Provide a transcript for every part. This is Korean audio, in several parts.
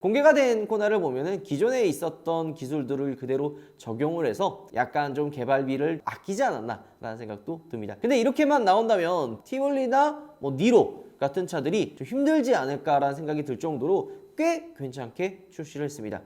공개가 된 코나를 보면은 기존에 있었던 기술들을 그대로 적용을 해서 약간 좀 개발비를 아끼지 않았나 라는 생각도 듭니다. 근데 이렇게만 나온다면 티볼리나 니로 같은 차들이 좀 힘들지 않을까라는 생각이 들 정도로 꽤 괜찮게 출시를 했습니다.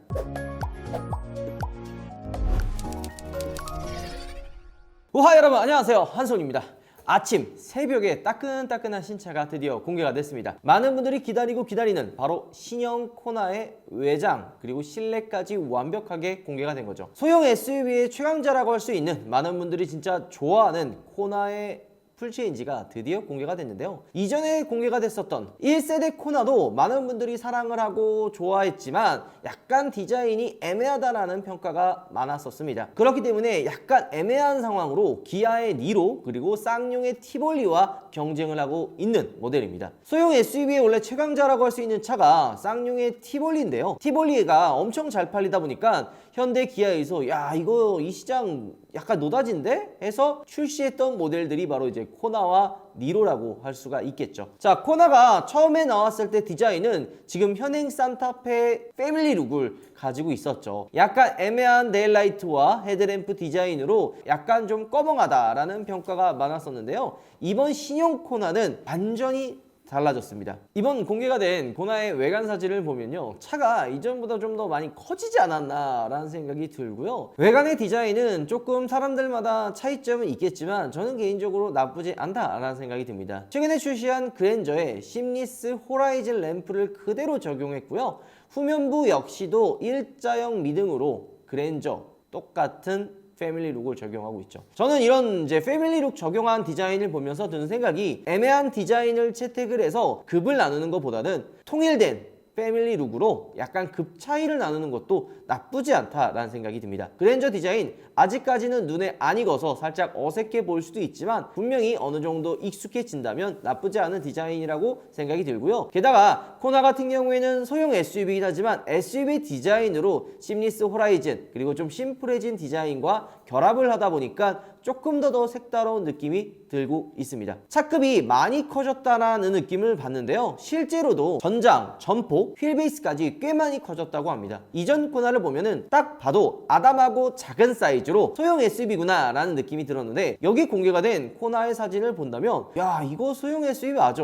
우하 여러분 안녕하세요, 한손입니다. 아침 새벽에 따끈따끈한 신차가 드디어 공개가 됐습니다. 많은 분들이 기다리는 바로 신형 코나의 외장 그리고 실내까지 완벽하게 공개가 된 거죠. 소형 SUV의 최강자라고 할 수 있는, 많은 분들이 진짜 좋아하는 코나의 풀체인지가 드디어 공개가 됐는데요. 이전에 공개가 됐었던 1세대 코나도 많은 분들이 사랑을 하고 좋아했지만 약간 디자인이 애매하다라는 평가가 많았었습니다. 그렇기 때문에 약간 애매한 상황으로 기아의 니로 그리고 쌍용의 티볼리와 경쟁을 하고 있는 모델입니다. 소형 SUV의 원래 최강자라고 할 수 있는 차가 쌍용의 티볼리인데요. 티볼리가 엄청 잘 팔리다 보니까 현대 기아에서 이 시장 약간 노다진데? 해서 출시했던 모델들이 바로 이제 코나와 니로라고 할 수가 있겠죠. 자, 코나가 처음에 나왔을 때 디자인은 지금 현행 산타페 패밀리 룩을 가지고 있었죠. 약간 애매한 데일라이트와 헤드램프 디자인으로 약간 좀 꺼멍하다라는 평가가 많았었는데요. 이번 신형 코나는 완전히 달라졌습니다. 이번 공개가 된 코나의 외관 사진을 보면요, 차가 이전보다 좀 더 많이 커지지 않았나 라는 생각이 들고요. 외관의 디자인은 조금 사람들마다 차이점은 있겠지만 저는 개인적으로 나쁘지 않다 라는 생각이 듭니다. 최근에 출시한 그랜저의 심리스 호라이즌 램프를 그대로 적용했고요. 후면부 역시도 일자형 미등으로 그랜저 똑같은 패밀리 룩을 적용하고 있죠. 저는 이런 이제 패밀리 룩 적용한 디자인을 보면서 드는 생각이, 애매한 디자인을 채택을 해서 급을 나누는 것보다는 통일된 패밀리 룩으로 약간 급 차이를 나누는 것도 나쁘지 않다라는 생각이 듭니다. 그랜저 디자인 아직까지는 눈에 안 익어서 살짝 어색해 보일 수도 있지만 분명히 어느 정도 익숙해진다면 나쁘지 않은 디자인이라고 생각이 들고요. 게다가 코나 같은 경우에는 소형 SUV이긴 하지만 SUV 디자인으로 심리스 호라이즌 그리고 좀 심플해진 디자인과 결합을 하다 보니까 조금 더 색다른 느낌이 들고 있습니다. 차급이 많이 커졌다라는 느낌을 받는데요. 실제로도 전장, 전폭, 휠베이스까지 꽤 많이 커졌다고 합니다. 이전 코나를 보면은 딱 봐도 아담하고 작은 사이즈로 소형 SUV구나 라는 느낌이 들었는데, 여기 공개가 된 코나의 사진을 본다면 이거 소형 SUV 맞아?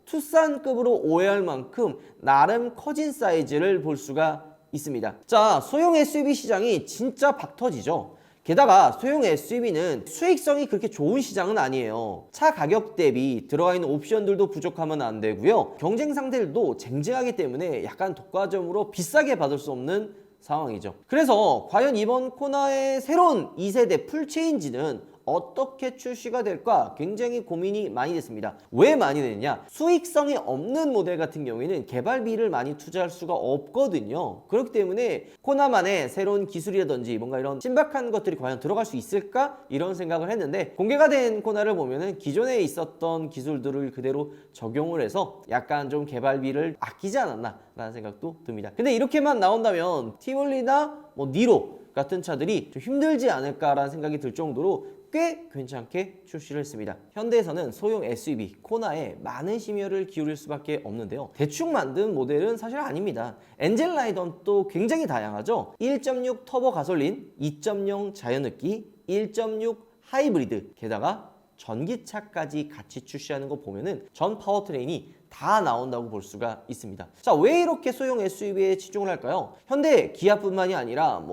투싼급으로 오해할 만큼 나름 커진 사이즈를 볼 수가 있습니다. 자, 소형 SUV 시장이 진짜 박 터지죠. 게다가 소형 SUV는 수익성이 그렇게 좋은 시장은 아니에요. 차 가격 대비 들어가 있는 옵션들도 부족하면 안 되고요. 경쟁 상대들도 쟁쟁하기 때문에 약간 독과점으로 비싸게 받을 수 없는 상황이죠. 그래서 과연 이번 코나의 새로운 2세대 풀체인지는 어떻게 출시가 될까 굉장히 고민이 많이 됐습니다. 왜 많이 됐냐? 수익성이 없는 모델 같은 경우에는 개발비를 많이 투자할 수가 없거든요. 그렇기 때문에 코나만의 새로운 기술이라든지 뭔가 이런 신박한 것들이 과연 들어갈 수 있을까? 이런 생각을 했는데, 공개가 된 코나를 보면은 기존에 있었던 기술들을 그대로 적용을 해서 약간 좀 개발비를 아끼지 않았나 라는 생각도 듭니다. 근데 이렇게만 나온다면 티볼리나 니로 같은 차들이 좀 힘들지 않을까라는 생각이 들 정도로 꽤 괜찮게 출시를 했습니다. 현대에서는 소형 SUV 코나에 많은 심혈을 기울일 수밖에 없는데요. 대충 만든 모델은 사실 아닙니다. 엔젤 라이던도 굉장히 다양하죠. 1.6 터보 가솔린, 2.0 자연흡기, 1.6 하이브리드, 게다가 전기차까지 같이 출시하는 거 보면은 전 파워트레인이 다 나온다고 볼 수가 있습니다. 자, 왜 이렇게 소형 SUV에 치중을 할까요? 현대 기아뿐만이 아니라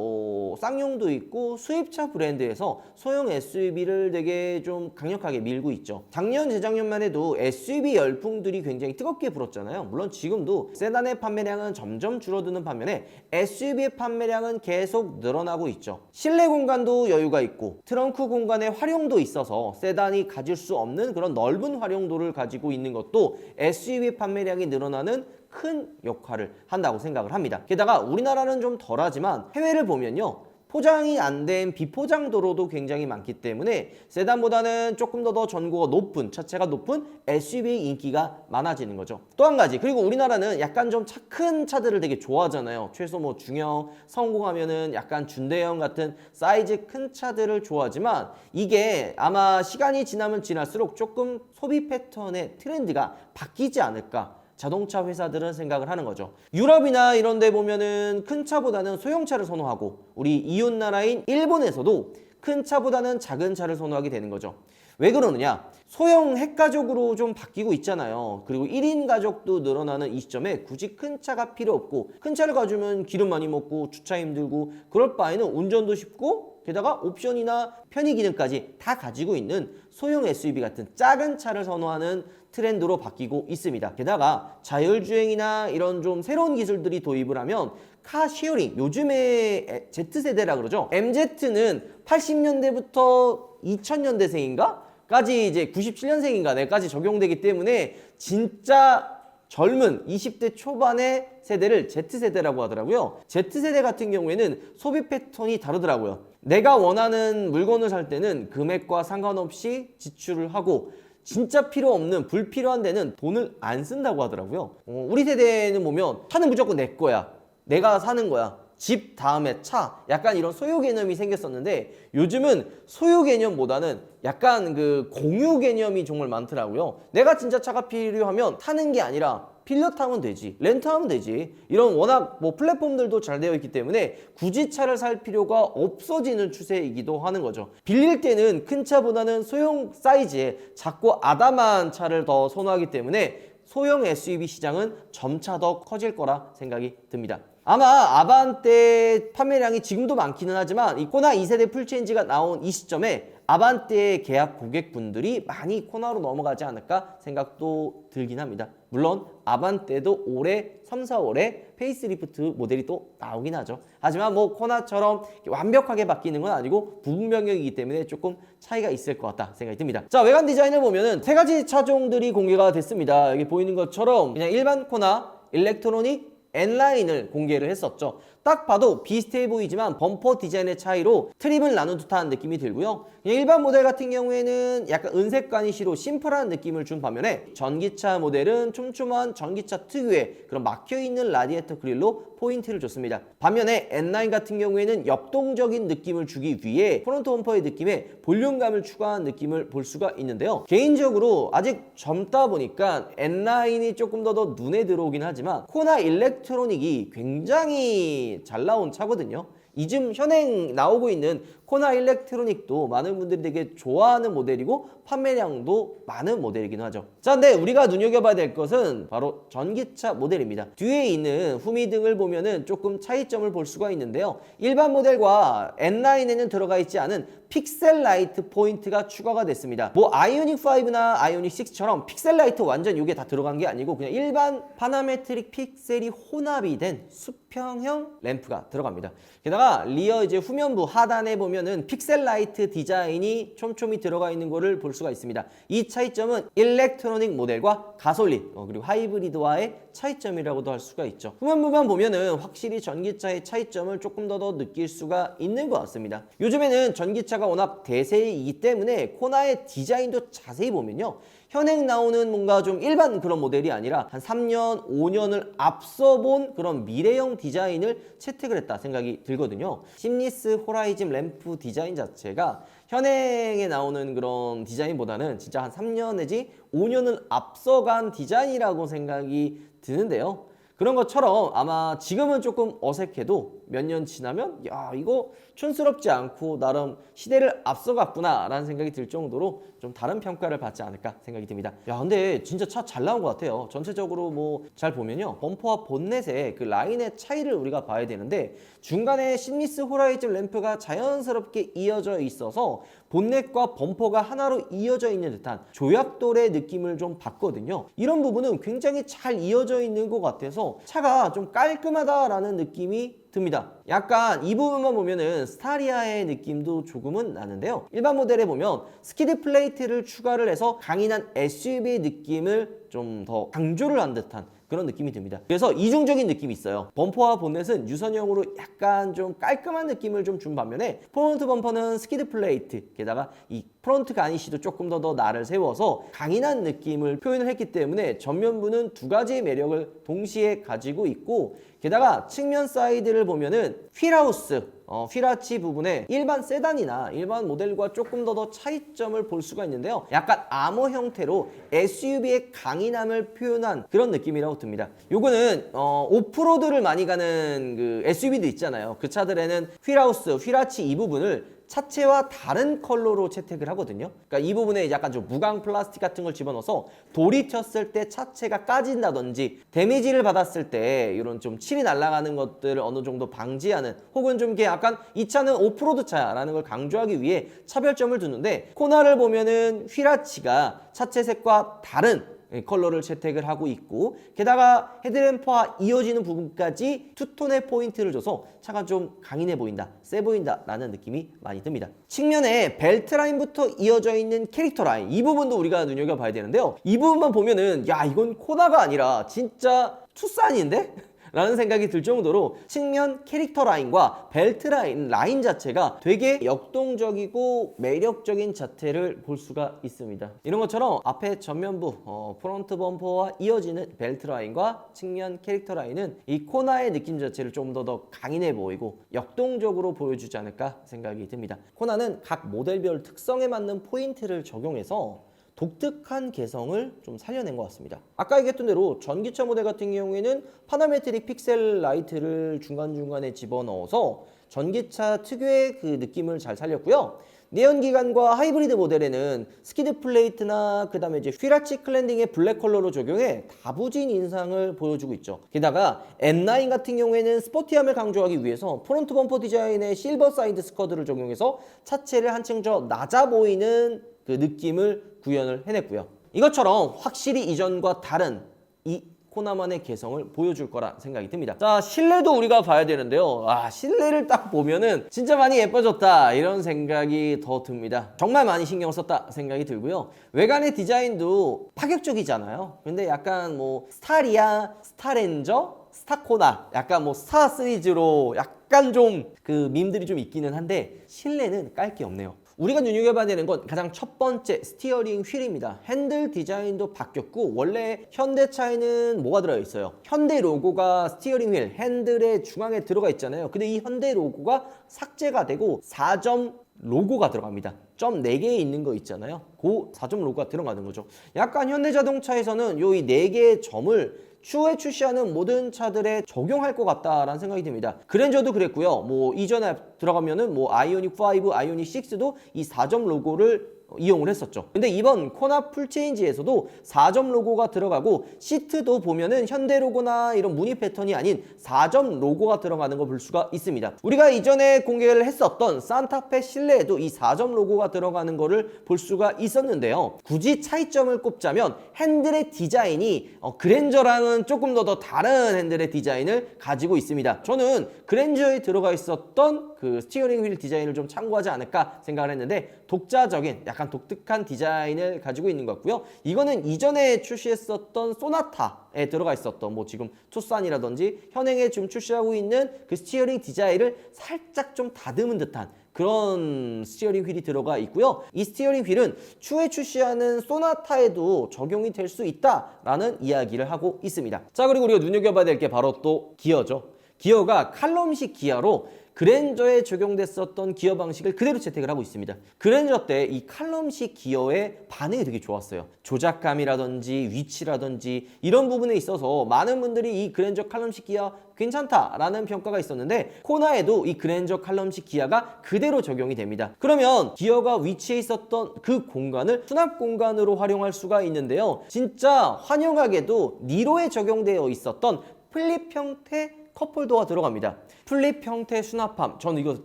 쌍용도 있고 수입차 브랜드에서 소형 SUV를 되게 좀 강력하게 밀고 있죠. 작년 재작년만 해도 SUV 열풍들이 굉장히 뜨겁게 불었잖아요. 물론 지금도 세단의 판매량은 점점 줄어드는 반면에 SUV의 판매량은 계속 늘어나고 있죠. 실내 공간도 여유가 있고 트렁크 공간의 활용도 있어서 세단이 가질 수 없는 그런 넓은 활용도를 가지고 있는 것도 SUV 판매량이 늘어나는 큰 역할을 한다고 생각을 합니다. 게다가 우리나라는 좀 덜하지만 해외를 보면요, 포장이 안 된 비포장 도로도 굉장히 많기 때문에 세단보다는 조금 더 전고가 높은, 차체가 높은 SUV 인기가 많아지는 거죠. 또 한 가지, 그리고 우리나라는 약간 좀 큰 차들을 되게 좋아하잖아요. 최소 중형, 성공하면은 약간 준대형 같은 사이즈 큰 차들을 좋아하지만 이게 아마 시간이 지나면 지날수록 조금 소비 패턴의 트렌드가 바뀌지 않을까. 자동차 회사들은 생각을 하는 거죠. 유럽이나 이런 데 보면은 큰 차보다는 소형차를 선호하고 우리 이웃 나라인 일본에서도 큰 차보다는 작은 차를 선호하게 되는 거죠. 왜 그러느냐? 소형 핵가족으로 좀 바뀌고 있잖아요. 그리고 1인 가족도 늘어나는 이 시점에 굳이 큰 차가 필요 없고, 큰 차를 가지면 기름 많이 먹고 주차 힘들고 그럴 바에는 운전도 쉽고 게다가 옵션이나 편의 기능까지 다 가지고 있는 소형 SUV 같은 작은 차를 선호하는 트렌드로 바뀌고 있습니다. 게다가 자율주행이나 이런 좀 새로운 기술들이 도입을 하면 카쉐어링, 요즘에 Z세대라 그러죠. MZ는 80년대부터 2000년대생인가? 까지 이제 97년생인가 내까지 적용되기 때문에 진짜 젊은 20대 초반의 세대를 Z세대라고 하더라고요. Z세대 같은 경우에는 소비 패턴이 다르더라고요. 내가 원하는 물건을 살 때는 금액과 상관없이 지출을 하고 진짜 필요 없는 불필요한 데는 돈을 안 쓴다고 하더라고요. 우리 세대는 보면 차는 무조건 내 거야. 내가 사는 거야. 집 다음에 차, 약간 이런 소유 개념이 생겼었는데 요즘은 소유 개념보다는 약간 그 공유 개념이 정말 많더라고요. 내가 진짜 차가 필요하면 타는 게 아니라 빌려 타면 되지, 렌트하면 되지. 이런 워낙 뭐 플랫폼들도 잘 되어 있기 때문에 굳이 차를 살 필요가 없어지는 추세이기도 하는 거죠. 빌릴 때는 큰 차보다는 소형 사이즈의 작고 아담한 차를 더 선호하기 때문에 소형 SUV 시장은 점차 더 커질 거라 생각이 듭니다. 아마 아반떼 판매량이 지금도 많기는 하지만 이 코나 2세대 풀체인지가 나온 이 시점에 아반떼 계약 고객분들이 많이 코나로 넘어가지 않을까 생각도 들긴 합니다. 물론 아반떼도 올해 3, 4월에 페이스리프트 모델이 또 나오긴 하죠. 하지만 뭐 코나처럼 완벽하게 바뀌는 건 아니고 부분 변경이기 때문에 조금 차이가 있을 것 같다 생각이 듭니다. 자, 외관 디자인을 보면은 세 가지 차종들이 공개가 됐습니다. 여기 보이는 것처럼 그냥 일반 코나, 일렉트로닉, N라인을 공개를 했었죠. 딱 봐도 비슷해 보이지만 범퍼 디자인의 차이로 트림을 나눈 듯한 느낌이 들고요. 그냥 일반 모델 같은 경우에는 약간 은색 가니쉬로 심플한 느낌을 준 반면에 전기차 모델은 촘촘한 전기차 특유의 그런 막혀있는 라디에이터 그릴로 포인트를 줬습니다. 반면에 N라인 같은 경우에는 역동적인 느낌을 주기 위해 프론트 범퍼의 느낌에 볼륨감을 추가한 느낌을 볼 수가 있는데요. 개인적으로 아직 젊다 보니까 N라인이 조금 더 눈에 들어오긴 하지만 코나 일렉트로닉이 굉장히 잘 나온 차거든요. 이즘 현행 나오고 있는 코나 일렉트로닉도 많은 분들이 되게 좋아하는 모델이고 판매량도 많은 모델이긴 하죠. 자, 근데 우리가 눈여겨봐야 될 것은 바로 전기차 모델입니다. 뒤에 있는 후미등을 보면은 조금 차이점을 볼 수가 있는데요. 일반 모델과 N라인에는 들어가 있지 않은 픽셀 라이트 포인트가 추가가 됐습니다. 뭐 아이오닉 5나 아이오닉 6처럼 픽셀 라이트 완전 이게 다 들어간 게 아니고 그냥 일반 파나메트릭 픽셀이 혼합이 된 수평형 램프가 들어갑니다. 게다가 리어 이제 후면부 하단에 보면은 픽셀 라이트 디자인이 촘촘히 들어가 있는 거를 볼 수가 있습니다. 이 차이점은 일렉트로닉 모델과 가솔린 그리고 하이브리드와의 차이점이라고도 할 수가 있죠. 후면부만 보면은 확실히 전기차의 차이점을 조금 더 느낄 수가 있는 것 같습니다. 요즘에는 전기차가 워낙 대세이기 때문에 코나의 디자인도 자세히 보면요. 현행 나오는 뭔가 좀 일반 그런 모델이 아니라 한 3년, 5년을 앞서 본 그런 미래형 디자인을 채택을 했다 생각이 들거든요. 심리스 호라이즌 램프 디자인 자체가 현행에 나오는 그런 디자인보다는 진짜 한 3년 내지 5년을 앞서간 디자인이라고 생각이 드는데요. 그런 것처럼 아마 지금은 조금 어색해도 몇 년 지나면 야, 이거 촌스럽지 않고 나름 시대를 앞서갔구나 라는 생각이 들 정도로 좀 다른 평가를 받지 않을까 생각이 듭니다. 야, 근데 진짜 차 잘 나온 것 같아요. 전체적으로 뭐 잘 보면요, 범퍼와 본넷의 그 라인의 차이를 우리가 봐야 되는데 중간에 심리스 호라이즌 램프가 자연스럽게 이어져 있어서 본넷과 범퍼가 하나로 이어져 있는 듯한 조약돌의 느낌을 좀 받거든요. 이런 부분은 굉장히 잘 이어져 있는 것 같아서 차가 좀 깔끔하다라는 느낌이 듭니다. 약간 이 부분만 보면은 스타리아의 느낌도 조금은 나는데요. 일반 모델에 보면 스키드 플레이트를 추가를 해서 강인한 SUV의 느낌을 좀 더 강조를 한 듯한 그런 느낌이 듭니다. 그래서 이중적인 느낌이 있어요. 범퍼와 본넷은 유선형으로 약간 좀 깔끔한 느낌을 좀 준 반면에 프론트 범퍼는 스키드 플레이트, 게다가 이 프론트 가니쉬도 조금 더 날을 세워서 강인한 느낌을 표현을 했기 때문에 전면부는 두 가지의 매력을 동시에 가지고 있고, 게다가 측면 사이드를 보면은 휠하우스 휘라치 부분에 일반 세단이나 일반 모델과 조금 더 차이점을 볼 수가 있는데요. 약간 아머 형태로 SUV의 강인함을 표현한 그런 느낌이라고 듭니다. 요거는 오프로드를 많이 가는 그 SUV도 있잖아요. 그 차들에는 휠하우스, 휘라치 이 부분을 차체와 다른 컬러로 채택을 하거든요. 그러니까 이 부분에 약간 좀 무광 플라스틱 같은 걸 집어넣어서 돌이 튀었을 때 차체가 까진다든지 데미지를 받았을 때 이런 좀 칠이 날아가는 것들을 어느 정도 방지하는, 혹은 좀 이게 약간 이 차는 오프로드 차라는 걸 강조하기 위해 차별점을 두는데, 코나를 보면은 휘라치가 차체색과 다른 컬러를 채택을 하고 있고, 게다가 헤드램프와 이어지는 부분까지 투톤의 포인트를 줘서 차가 좀 강인해 보인다, 세 보인다 라는 느낌이 많이 듭니다. 측면에 벨트 라인부터 이어져 있는 캐릭터 라인, 이 부분도 우리가 눈여겨봐야 되는데요. 이 부분만 보면은 야, 이건 코나가 아니라 진짜 투싼인데? 라는 생각이 들 정도로 측면 캐릭터 라인과 벨트 라인 자체가 되게 역동적이고 매력적인 자태를 볼 수가 있습니다. 이런 것처럼 앞에 전면부 프론트 범퍼와 이어지는 벨트 라인과 측면 캐릭터 라인은 이 코나의 느낌 자체를 좀 더 강인해 보이고 역동적으로 보여주지 않을까 생각이 듭니다. 코나는 각 모델별 특성에 맞는 포인트를 적용해서 독특한 개성을 좀 살려낸 것 같습니다. 아까 얘기했던 대로 전기차 모델 같은 경우에는 파나메트릭 픽셀 라이트를 중간중간에 집어넣어서 전기차 특유의 그 느낌을 잘 살렸고요. 내연기관과 하이브리드 모델에는 스키드 플레이트나 그 다음에 이제 휘라치 클랜딩의 블랙 컬러로 적용해 다부진 인상을 보여주고 있죠. 게다가 M9 같은 경우에는 스포티함을 강조하기 위해서 프론트 범퍼 디자인의 실버 사이드 스커드를 적용해서 차체를 한층 더 낮아 보이는 그 느낌을 구현을 해냈고요. 이것처럼 확실히 이전과 다른 이 코나만의 개성을 보여줄 거라 생각이 듭니다. 자, 실내도 우리가 봐야 되는데요. 실내를 딱 보면은 진짜 많이 예뻐졌다 이런 생각이 더 듭니다. 정말 많이 신경 썼다 생각이 들고요. 외관의 디자인도 파격적이잖아요. 근데 약간 뭐 스타리아, 스타렌저, 스타코나, 약간 뭐 스타 시리즈로 약간 좀 그 밈들이 좀 있기는 한데, 실내는 깔 게 없네요. 우리가 눈여겨봐야 되는 건 가장 첫 번째 스티어링 휠입니다. 핸들 디자인도 바뀌었고, 원래 현대차에는 뭐가 들어있어요? 현대 로고가 스티어링 휠 핸들의 중앙에 들어가 있잖아요. 근데 이 현대 로고가 삭제가 되고 4점 로고가 들어갑니다. 점 4개 있는 거 있잖아요. 그 4점 로고가 들어가는 거죠. 약간 현대자동차에서는 요 이 4개의 점을 추후에 출시하는 모든 차들에 적용할 것 같다라는 생각이 듭니다. 그랜저도 그랬고요. 뭐 이전에 들어가면은 뭐 아이오닉 5, 아이오닉 6도 이 4점 로고를 이용을 했었죠. 근데 이번 코나 풀체인지에서도 4점 로고가 들어가고, 시트도 보면은 현대 로고나 이런 무늬 패턴이 아닌 4점 로고가 들어가는 걸 볼 수가 있습니다. 우리가 이전에 공개를 했었던 산타페 실내에도 이 4점 로고가 들어가는 거를 볼 수가 있었는데요. 굳이 차이점을 꼽자면 핸들의 디자인이 그랜저랑은 조금 더 다른 핸들의 디자인을 가지고 있습니다. 저는 그랜저에 들어가 있었던 그 스티어링 휠 디자인을 좀 참고하지 않을까 생각을 했는데, 독자적인 약간 독특한 디자인을 가지고 있는 것 같고요. 이거는 이전에 출시했었던 소나타에 들어가 있었던 뭐 지금 투싼이라든지 현행에 지금 출시하고 있는 그 스티어링 디자인을 살짝 좀 다듬은 듯한 그런 스티어링 휠이 들어가 있고요. 이 스티어링 휠은 추후에 출시하는 소나타에도 적용이 될 수 있다라는 이야기를 하고 있습니다. 자, 그리고 우리가 눈여겨봐야 될 게 바로 또 기어죠. 기어가 칼럼식 기어로 그랜저에 적용됐었던 기어 방식을 그대로 채택을 하고 있습니다. 그랜저 때 이 칼럼식 기어의 반응이 되게 좋았어요. 조작감이라든지 위치라든지 이런 부분에 있어서 많은 분들이 이 그랜저 칼럼식 기어 괜찮다라는 평가가 있었는데, 코나에도 이 그랜저 칼럼식 기어가 그대로 적용이 됩니다. 그러면 기어가 위치해 있었던 그 공간을 수납 공간으로 활용할 수가 있는데요. 진짜 환영하게도 니로에 적용되어 있었던 플립 형태 컵홀더가 들어갑니다. 플립 형태 수납함, 저는 이거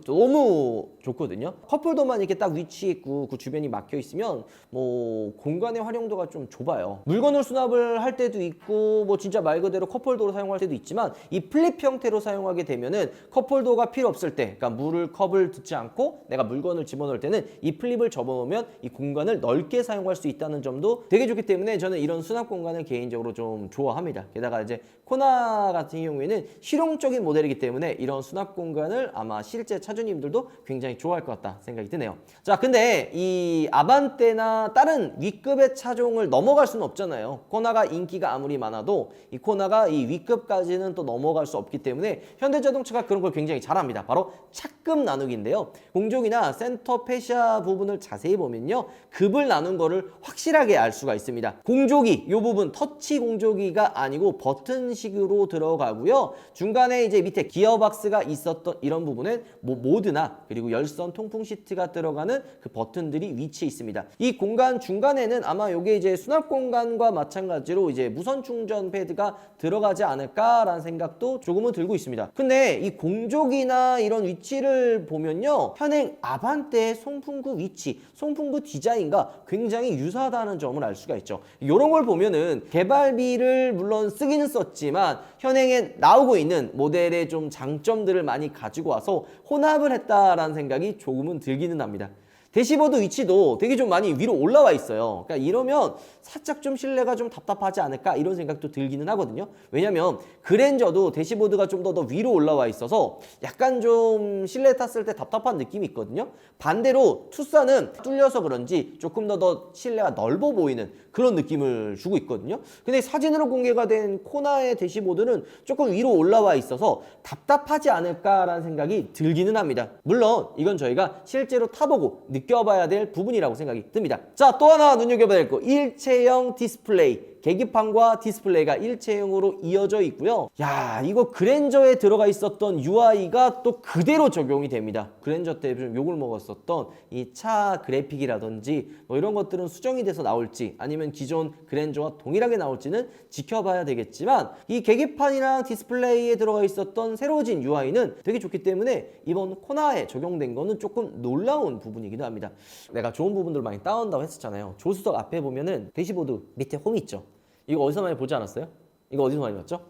너무 좋거든요. 컵홀더만 이렇게 딱 위치해 있고 그 주변이 막혀 있으면 뭐 공간의 활용도가 좀 좁아요. 물건을 수납을 할 때도 있고 뭐 진짜 말 그대로 컵홀더로 사용할 때도 있지만, 이 플립 형태로 사용하게 되면은 컵홀더가 필요 없을 때, 그러니까 물을 컵을 듣지 않고 내가 물건을 집어넣을 때는 이 플립을 접어놓으면 이 공간을 넓게 사용할 수 있다는 점도 되게 좋기 때문에 저는 이런 수납 공간을 개인적으로 좀 좋아합니다. 게다가 이제 코나 같은 경우에는 실용적인 모델이기 때문에 이런 수납 공간을 아마 실제 차주님들도 굉장히 좋아할 것 같다 생각이 드네요. 자, 근데 이 아반떼나 다른 위급의 차종을 넘어갈 수는 없잖아요. 코나가 인기가 아무리 많아도 이 코나가 이 위급까지는 또 넘어갈 수 없기 때문에 현대자동차가 그런 걸 굉장히 잘합니다. 바로 차급 나누기인데요. 공조기나 센터 페시아 부분을 자세히 보면요, 급을 나눈 거를 확실하게 알 수가 있습니다. 공조기 이 부분 터치 공조기가 아니고 버튼식으로 들어가고요. 중간에 이제 밑에 기어박스가 있었던 이런 부분은 모드나 그리고 열선 통풍 시트가 들어가는 그 버튼들이 위치해 있습니다. 이 공간 중간에는 아마 이게 이제 수납 공간과 마찬가지로 이제 무선 충전 패드가 들어가지 않을까라는 생각도 조금은 들고 있습니다. 근데 이 공조기나 이런 위치를 보면요, 현행 아반떼의 송풍구 위치, 송풍구 디자인과 굉장히 유사하다는 점을 알 수가 있죠. 이런 걸 보면은 개발비를 물론 쓰기는 썼지만 현행에 나오고 있는 모델의 좀 장점들을 많이 가지고 와서 혼합을 했다라는 생각이 조금은 들기는 합니다. 대시보드 위치도 되게 좀 많이 위로 올라와 있어요. 그러니까 이러면 살짝 좀 실내가 좀 답답하지 않을까 이런 생각도 들기는 하거든요. 왜냐면 그랜저도 대시보드가 좀 더 위로 올라와 있어서 약간 좀 실내 탔을 때 답답한 느낌이 있거든요. 반대로 투싼은 뚫려서 그런지 조금 더 실내가 넓어 보이는 그런 느낌을 주고 있거든요. 근데 사진으로 공개가 된 코나의 대시보드는 조금 위로 올라와 있어서 답답하지 않을까라는 생각이 들기는 합니다. 물론 이건 저희가 실제로 타보고 느껴봐야 될 부분이라고 생각이 듭니다. 자, 또 하나 눈여겨봐야 될 거, 일체형 디스플레이. 계기판과 디스플레이가 일체형으로 이어져 있고요. 야, 이거 그랜저에 들어가 있었던 UI가 또 그대로 적용이 됩니다. 그랜저 때 좀 욕을 먹었었던 이 차 그래픽이라든지 뭐 이런 것들은 수정이 돼서 나올지 아니면 기존 그랜저와 동일하게 나올지는 지켜봐야 되겠지만, 이 계기판이랑 디스플레이에 들어가 있었던 새로워진 UI는 되게 좋기 때문에 이번 코나에 적용된 거는 조금 놀라운 부분이기도 합니다. 내가 좋은 부분들 많이 따온다고 했었잖아요. 조수석 앞에 보면은 대시보드 밑에 홈 있죠. 이거 어디서 많이 보지 않았어요? 이거 어디서 많이 봤죠?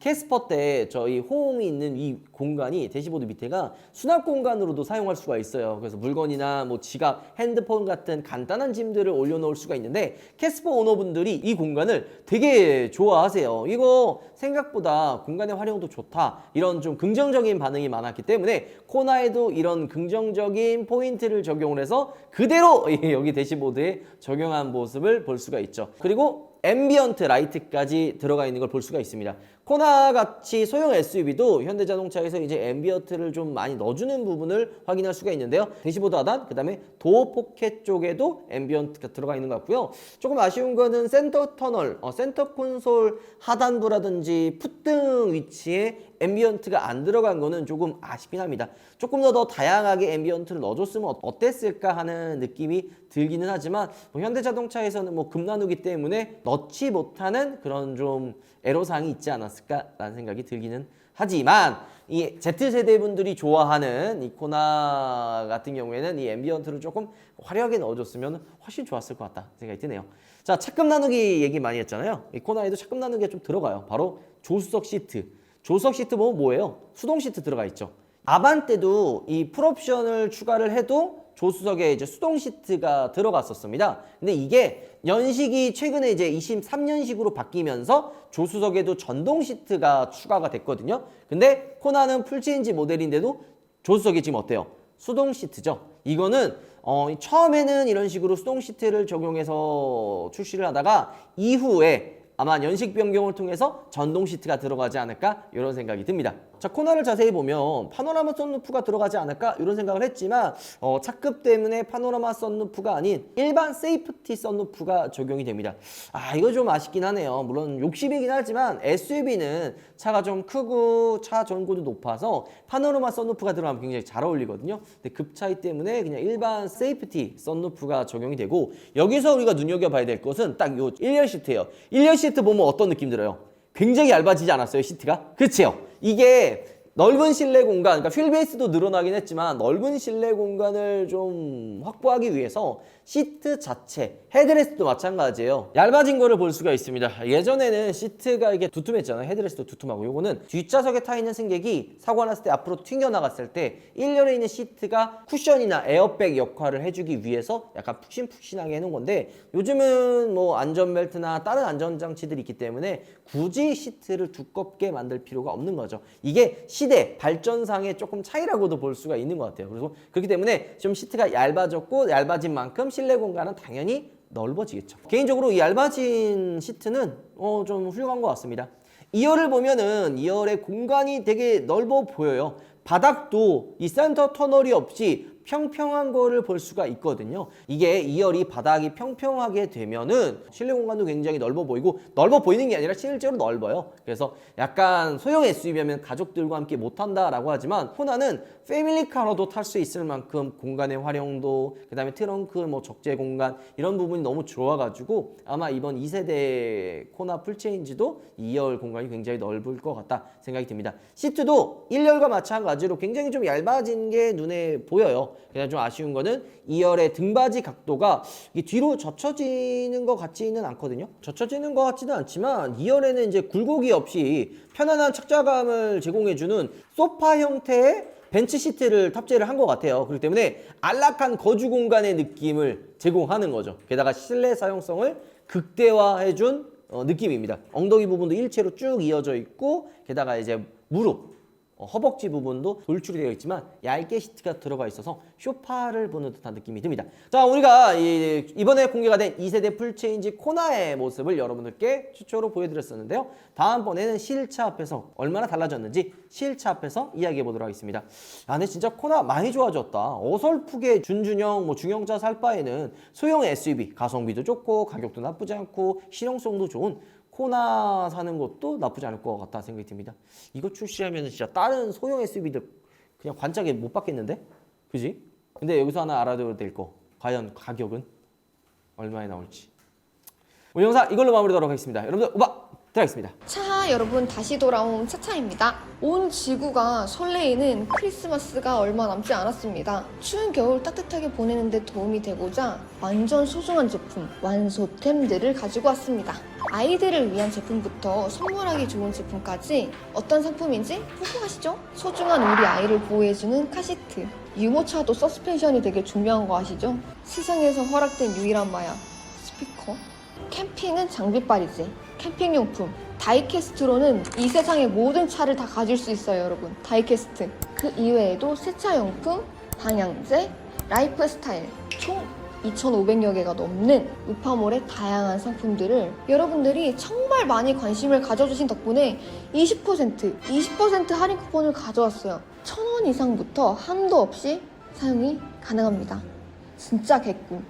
캐스퍼 때 저희 홈이 있는 이 공간이 대시보드 밑에가 수납 공간으로도 사용할 수가 있어요. 그래서 물건이나 뭐 지갑, 핸드폰 같은 간단한 짐들을 올려놓을 수가 있는데 캐스퍼 오너분들이 이 공간을 되게 좋아하세요. 이거 생각보다 공간의 활용도 좋다, 이런 좀 긍정적인 반응이 많았기 때문에 코나에도 이런 긍정적인 포인트를 적용을 해서 그대로 여기 대시보드에 적용한 모습을 볼 수가 있죠. 그리고 앰비언트 라이트까지 들어가 있는 걸 볼 수가 있습니다. 코나같이 소형 SUV도 현대자동차에서 이제 앰비언트를 좀 많이 넣어주는 부분을 확인할 수가 있는데요. 대시보드 하단, 그 다음에 도어 포켓 쪽에도 앰비언트가 들어가 있는 것 같고요. 조금 아쉬운 거는 센터 터널, 센터 콘솔 하단부라든지 풋등 위치에 앰비언트가 안 들어간 거는 조금 아쉽긴 합니다. 조금 더 다양하게 앰비언트를 넣어줬으면 어땠을까 하는 느낌이 들기는 하지만 뭐 현대자동차에서는 뭐 급 나누기 때문에 넣지 못하는 그런 좀 애로사항이 있지 않았을까라는 생각이 들기는 하지만, 이 Z세대 분들이 좋아하는 이 코나 같은 경우에는 이 앰비언트를 조금 화려하게 넣어줬으면 훨씬 좋았을 것 같다 생각이 드네요. 자, 차급 나누기 얘기 많이 했잖아요. 이 코나에도 차급 나누기가 좀 들어가요. 바로 조수석 시트. 조수석 시트 보면 뭐예요? 수동 시트 들어가 있죠. 아반떼도 이 풀옵션을 추가를 해도 조수석에 이제 수동 시트가 들어갔었습니다. 근데 이게 연식이 최근에 이제 23년식으로 바뀌면서 조수석에도 전동 시트가 추가가 됐거든요. 근데 코나는 풀체인지 모델인데도 조수석이 지금 어때요? 수동 시트죠. 이거는 처음에는 이런 식으로 수동 시트를 적용해서 출시를 하다가 이후에 아마 연식 변경을 통해서 전동 시트가 들어가지 않을까 이런 생각이 듭니다. 자, 코나를 자세히 보면 파노라마 썬루프가 들어가지 않을까 이런 생각을 했지만 차급 때문에 파노라마 썬루프가 아닌 일반 세이프티 썬루프가 적용이 됩니다. 이거 좀 아쉽긴 하네요. 물론 욕심이긴 하지만 SUV는 차가 좀 크고 차 전고도 높아서 파노라마 썬루프가 들어가면 굉장히 잘 어울리거든요. 근데 급 차이 때문에 그냥 일반 세이프티 썬루프가 적용이 되고, 여기서 우리가 눈여겨봐야 될 것은 딱 요 1열 시트예요. 1열 시트 보면 어떤 느낌 들어요? 굉장히 얇아지지 않았어요, 시트가? 그렇죠? 이게 넓은 실내 공간, 그러니까 휠베이스도 늘어나긴 했지만 넓은 실내 공간을 좀 확보하기 위해서 시트 자체, 헤드레스트도 마찬가지예요. 얇아진 거를 볼 수가 있습니다. 예전에는 시트가 이게 두툼했잖아요. 헤드레스트도 두툼하고, 요거는 뒷좌석에 타 있는 승객이 사고가 났을 때 앞으로 튕겨나갔을 때 1열에 있는 시트가 쿠션이나 에어백 역할을 해주기 위해서 약간 푹신푹신하게 해놓은 건데, 요즘은 뭐 안전벨트나 다른 안전장치들이 있기 때문에 굳이 시트를 두껍게 만들 필요가 없는 거죠. 이게 시대 발전상의 조금 차이라고도 볼 수가 있는 것 같아요. 그래서 그렇기 때문에 좀 시트가 얇아졌고, 얇아진 만큼 실내 공간은 당연히 넓어지겠죠. 개인적으로 이 얇아진 시트는 좀 훌륭한 것 같습니다. 2열을 보면은 2열의 공간이 되게 넓어 보여요. 바닥도 이 센터 터널이 없이 평평한 거를 볼 수가 있거든요. 이게 2열이 바닥이 평평하게 되면은 실내 공간도 굉장히 넓어 보이고, 넓어 보이는 게 아니라 실제로 넓어요. 그래서 약간 소형 SUV면 가족들과 함께 못 탄다라고 하지만, 코나는 패밀리카로도 탈 수 있을 만큼 공간의 활용도, 그 다음에 트렁크, 뭐 적재 공간 이런 부분이 너무 좋아가지고 아마 이번 2세대 코나 풀체인지도 2열 공간이 굉장히 넓을 것 같다 생각이 듭니다. 시트도 1열과 마찬가지로 굉장히 좀 얇아진 게 눈에 보여요. 그냥 좀 아쉬운 거는 2열의 등받이 각도가 이게 뒤로 젖혀지는 것 같지는 않거든요. 젖혀지는 것 같지는 않지만 2열에는 이제 굴곡이 없이 편안한 착자감을 제공해주는 소파 형태의 벤츠 시트를 탑재를 한 것 같아요. 그렇기 때문에 안락한 거주 공간의 느낌을 제공하는 거죠. 게다가 실내 사용성을 극대화해준 느낌입니다. 엉덩이 부분도 일체로 쭉 이어져 있고, 게다가 이제 무릎, 허벅지 부분도 돌출이 되어 있지만 얇게 시트가 들어가 있어서 쇼파를 보는 듯한 느낌이 듭니다. 자, 우리가 이번에 공개가 된 2세대 풀체인지 코나의 모습을 여러분들께 최초로 보여드렸었는데요. 다음번에는 실차 앞에서 얼마나 달라졌는지 실차 앞에서 이야기해 보도록 하겠습니다. 근데 진짜 코나 많이 좋아졌다. 어설프게 준준형, 중형차 살 바에는 소형 SUV, 가성비도 좋고 가격도 나쁘지 않고 실용성도 좋은 코나 사는 것도 나쁘지 않을 것 같다 생각이 듭니다. 이거 출시하면 진짜 다른 소형 SUV들 그냥 관짝에 못 받겠는데? 그지? 근데 여기서 하나 알아둬야 될 거, 과연 가격은 얼마에 나올지. 오늘 영상 이걸로 마무리하도록 하겠습니다. 여러분들 오바 들어가겠습니다. 차 여러분, 다시 돌아온 차차입니다. 온 지구가 설레이는 크리스마스가 얼마 남지 않았습니다. 추운 겨울 따뜻하게 보내는데 도움이 되고자 완전 소중한 제품, 완소템들을 가지고 왔습니다. 아이들을 위한 제품부터 선물하기 좋은 제품까지 어떤 상품인지 궁금하시죠? 소중한 우리 아이를 보호해주는 카시트, 유모차도 서스펜션이 되게 중요한 거 아시죠? 세상에서 허락된 유일한 마약, 스피커. 캠핑은 장비빨이지. 캠핑용품 다이캐스트로는 이 세상의 모든 차를 다 가질 수 있어요, 여러분. 다이캐스트. 그 이외에도 세차용품, 방향제, 라이프스타일, 총 2,500여 개가 넘는 우파몰의 다양한 상품들을 여러분들이 정말 많이 관심을 가져주신 덕분에 20% 할인 쿠폰을 가져왔어요. 1,000원 이상부터 한도 없이 사용이 가능합니다. 진짜 개꿀.